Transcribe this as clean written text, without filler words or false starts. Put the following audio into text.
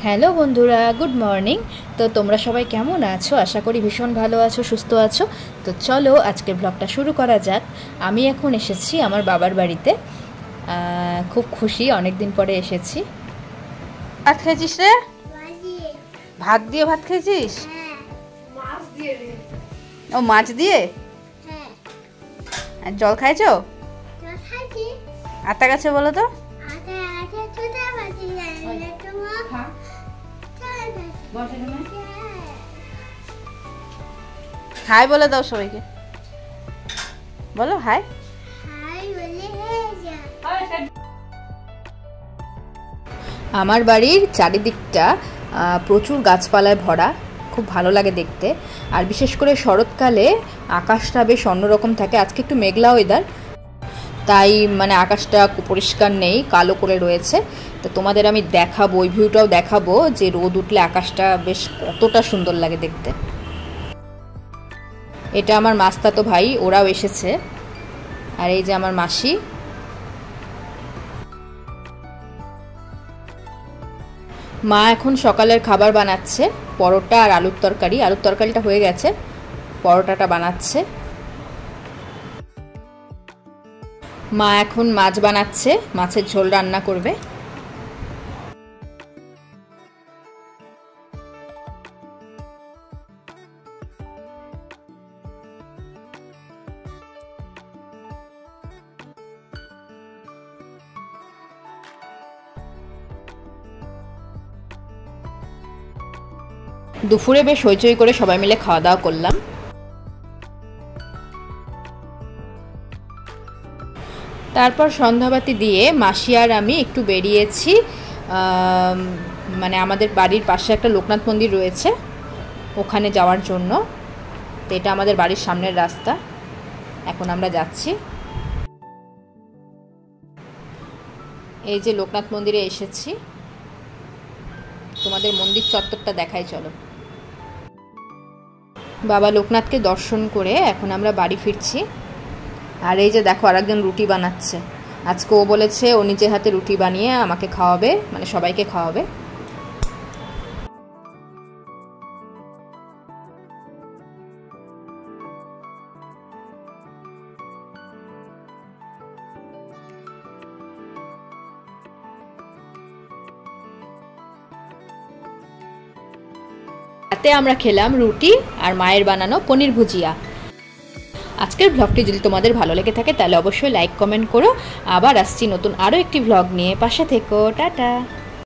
Hello বন্ধুরা, good morning. তো তোমরা সবাই কেমন আছো? আশা করি ভীষণ ভালো আছো, সুস্থ আছো। তো চলো আজকের ব্লগটা শুরু করা যাক। আমি এখন এসেছি আমার বাবার বাড়িতে। খুব খুশি, অনেক দিন পরে এসেছি। ভাত খেয়েছিস রে? ভাত দিয়ে ভাত খেয়েছিস? ও মাছ দিয়ে। আর জল খাইছো? আতা গাছে বলো তো। হাই বলে দাও সবাইকে, বলো হাই। আমার বাড়ির চারিদিকটা প্রচুর গাছপালায় ভরা, খুব ভালো লাগে দেখতে। আর বিশেষ করে শরৎকালে আকাশটা বেশ অন্যরকম থাকে। আজকে একটু মেঘলা ওয়েদার, তাই মানে আকাশটা পরিষ্কার নেই, কালো করে রয়েছে। তো তোমাদের আমি দেখাবো, ওই ভিউটাও দেখাবো যে রোদ উঠলে আকাশটা বেশ কতটা সুন্দর লাগে দেখতে। এটা আমার মাস্তাতো ভাই, ওরাও এসেছে। আর এই যে আমার মাসি। মা এখন সকালের খাবার বানাচ্ছে, পরোটা আর আলুর তরকারি। আলুর তরকারিটা হয়ে গেছে, পরোটাটা বানাচ্ছে। মা এখন মাছ বানাচ্ছে, মাছের ঝোল রান্না করবে। দুপুরে বেশ হইচই করে সবাই মিলে খাওয়া দাওয়া করলাম। তারপর সন্ধ্যাবাতি দিয়ে মাসি আর আমি একটু বেরিয়েছি। মানে আমাদের বাড়ির পাশে একটা লোকনাথ মন্দির রয়েছে, ওখানে যাওয়ার জন্য। তো এটা আমাদের বাড়ির সামনের রাস্তা, এখন আমরা যাচ্ছি। এই যে লোকনাথ মন্দিরে এসেছি, তোমাদের মন্দির চত্বরটা দেখাই, চলো। বাবা লোকনাথকে দর্শন করে এখন আমরা বাড়ি ফিরছি। আর এই যে দেখো, আরেকজন রুটি বানাচ্ছে। আজকে ও বলেছে ও নিজের হাতে রুটি বানিয়ে আমাকে খাওয়াবে, মানে সবাইকে খাওয়াবে। রাতে আমরা খেলাম রুটি আর মায়ের বানানো পনির ভুজিয়া। আজকের ব্লগটি যদি তোমাদের ভালো লেগে থাকে তাহলে অবশ্যই লাইক কমেন্ট করো। আবার আসছি নতুন আরও একটি ব্লগ নিয়ে, পাশে থেকো। টাটা।